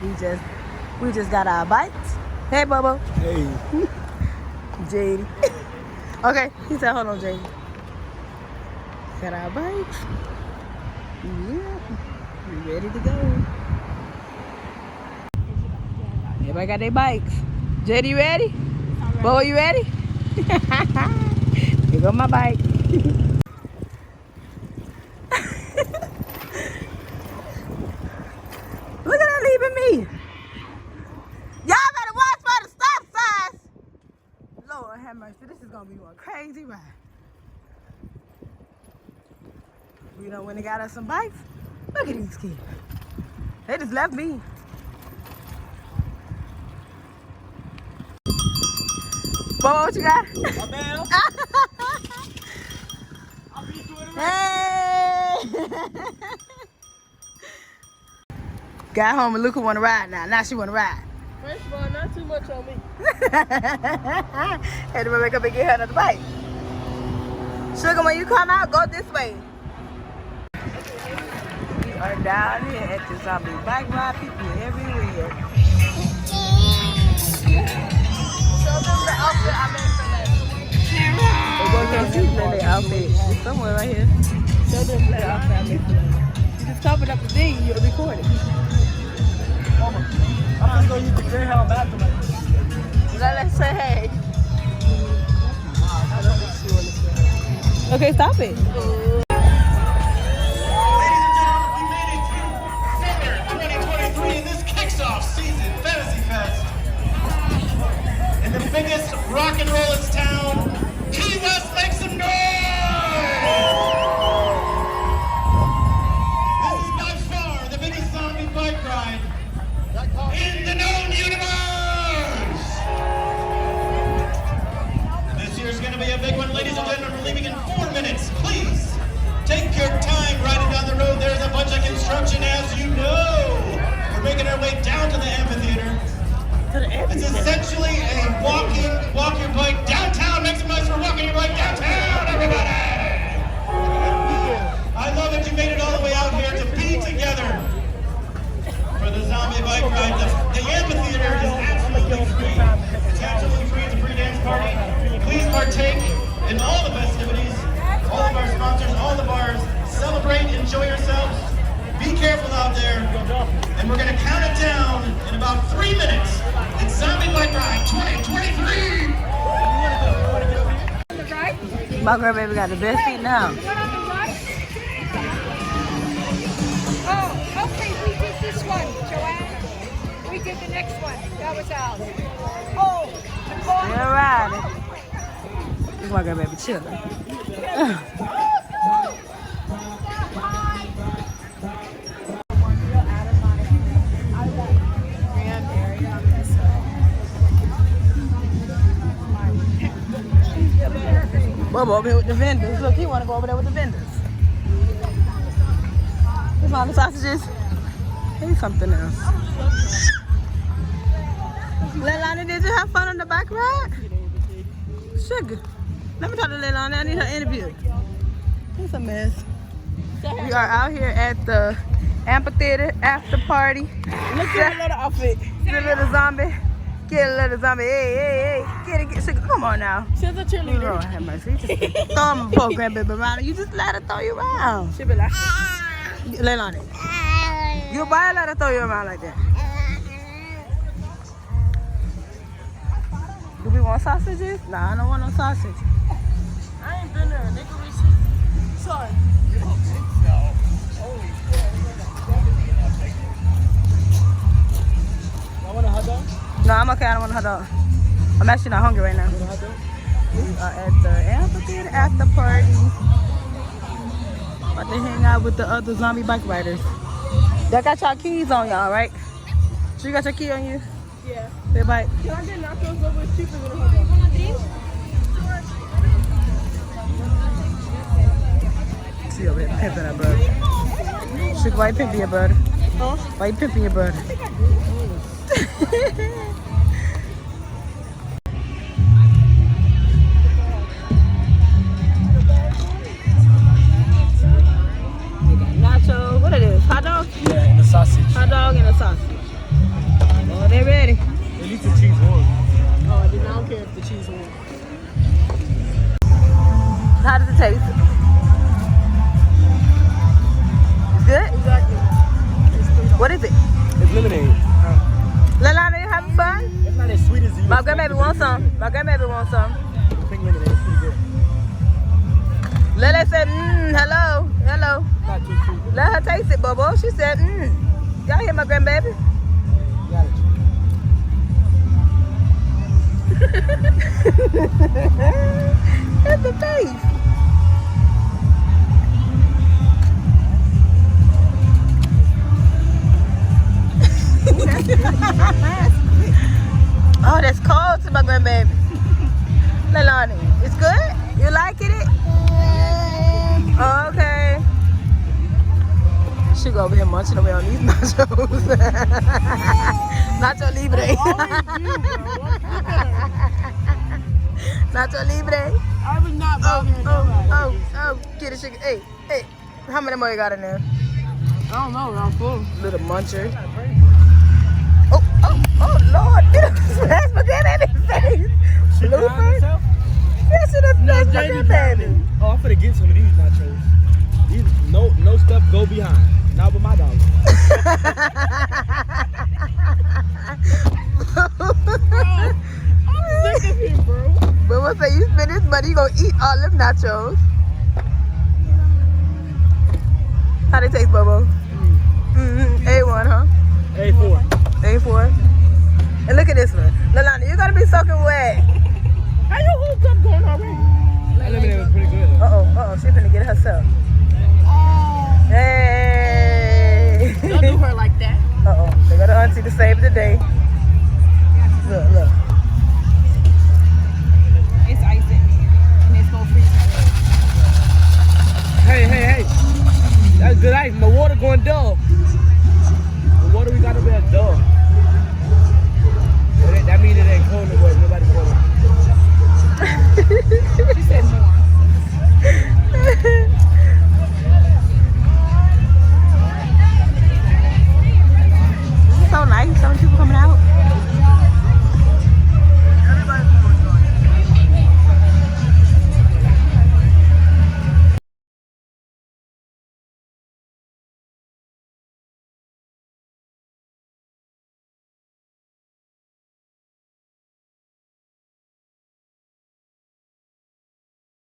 We just got our bikes. Hey, Bubba. Hey. JD. Okay, he said, hold on, JD. Got our bikes. Yeah, we ready to go. Everybody got their bikes. JD, you ready? Right. Bubba, you ready? Here go my bike. Look at that leaving me. Y'all better watch for the stop signs. Lord have mercy. This is gonna be one crazy ride. We done went and got us some bikes. Look at these kids. They just left me. Boy, what you got? My bell. I'll beat you in the Hey! Got home and Luca wanna ride now. Now she wanna ride. First of all, not too much on me. Had to wake up and get her another bike. Sugar, when you come out, go this way. We are down here at the zombie bike ride. People everywhere. Show them the outfit I made for them. They go can't see their outfit. It's somewhere right here. Show them the outfit I made for them. You just top it up the thing, you'll record it. Mama, I'm gonna go use the Greyhound bathroom. Let's say hey. Okay, stop it. Biggest rock and rollers town, Key West, make some noise! This is by far the biggest zombie bike ride in the known universe! This year's gonna be a big one, ladies and gentlemen. We're leaving in 4 minutes. Please take your time riding down the road. There's a bunch of construction, as you know. We're making our way down to the amphitheater. It's essentially a walk your bike downtown. Make some noise for walking your bike downtown, everybody! I love it. You made it all the way out here to be together for the zombie bike ride. The amphitheater is absolutely free. It's absolutely free. It's a free dance party. Please partake in all the festivities, all of our sponsors, all the bars. Celebrate, enjoy yourselves. Be careful out there. And we're going to count it down in about 3 minutes. It's Zombie Bike Ride 2023! My grandbaby got the best seat now. Oh, okay, we did this one, Joanne. We did the next one. That was ours. Oh, Still riding. This is my grandbaby chilling. Bubba over here with the vendors. Look, he want to go over there with the vendors. Here's all the sausages. Here's something else. Leilani, did you have fun on the bike ride? Sugar. Let me talk to Leilani. I need her interview. It's a mess. We are out here at the amphitheater after party. Look at that little outfit. The little zombie. Get a little zombie. Hey. Get it. Sugar. Come on now. She's a cheerleader. Lord have mercy. You just throw poor grandbaby around. You just let her throw you around. She be like, Leilani. You buy let her throw you around like that. Do we want sausages? Nah, I don't want no sausage. I ain't been there, nigga. Sorry. I want a hot dog. No, I'm okay. I don't want a hot dog. I'm actually not hungry right now. We are at the amphitheater after party. About to hang out with the other zombie bike riders. Y'all got y'all keys on y'all, right? So you got your key on you? Yeah. Say bye. Can I get nachos over? It's cheaper than a hot dog. She over here pimping her brother. Sugar, why you pimping your brother? Huh? Why you pimping your brother? Nacho, what it is? Hot dog? Yeah, and the sausage. Hot dog and a sausage. Eat the cheese warm. Oh, I don't care if the cheese warm. How does it taste? It's good? Exactly. What is it? It's lemonade. Lalana, you having fun? It's not as sweet as you. My grandbaby wants some. My grandbaby wants some. Pink lemonade. It's pretty good. Lele said, hello, hello. Not too sweet. Let her taste it, Bobo. She said, Y'all hear my grandbaby? Got it. That's the taste. Oh, that's cold to my grandbaby. Leilani, it's good? You liking it? Oh, okay. She go over here munching away on these nachos. Nacho Libre. Nacho Libre. I was not bothering nobody. Oh, get it, sugar. Hey, how many more you got in there? I don't know, I'm full. Little muncher. Oh, Lord. You done smashed my grandbaby's face. She Blue behind face? herself? Yes, you done smashed my Jamie grandbaby. Oh, I'm finna get some of these nachos. These, no stuff go behind. Not with my dollar. I'm sick of him, bro. But we'll say you spend this money, you gonna eat all them nachos. How they taste, Bobo? A1, huh? A4. A4. And look at this one. Lalana, you gotta be soaking wet. How your whole cup going already? That lemonade was pretty good. Uh-oh, she finna get it herself. Hey! Don't do her like that. Uh-oh, they got an auntie to save the day. Look.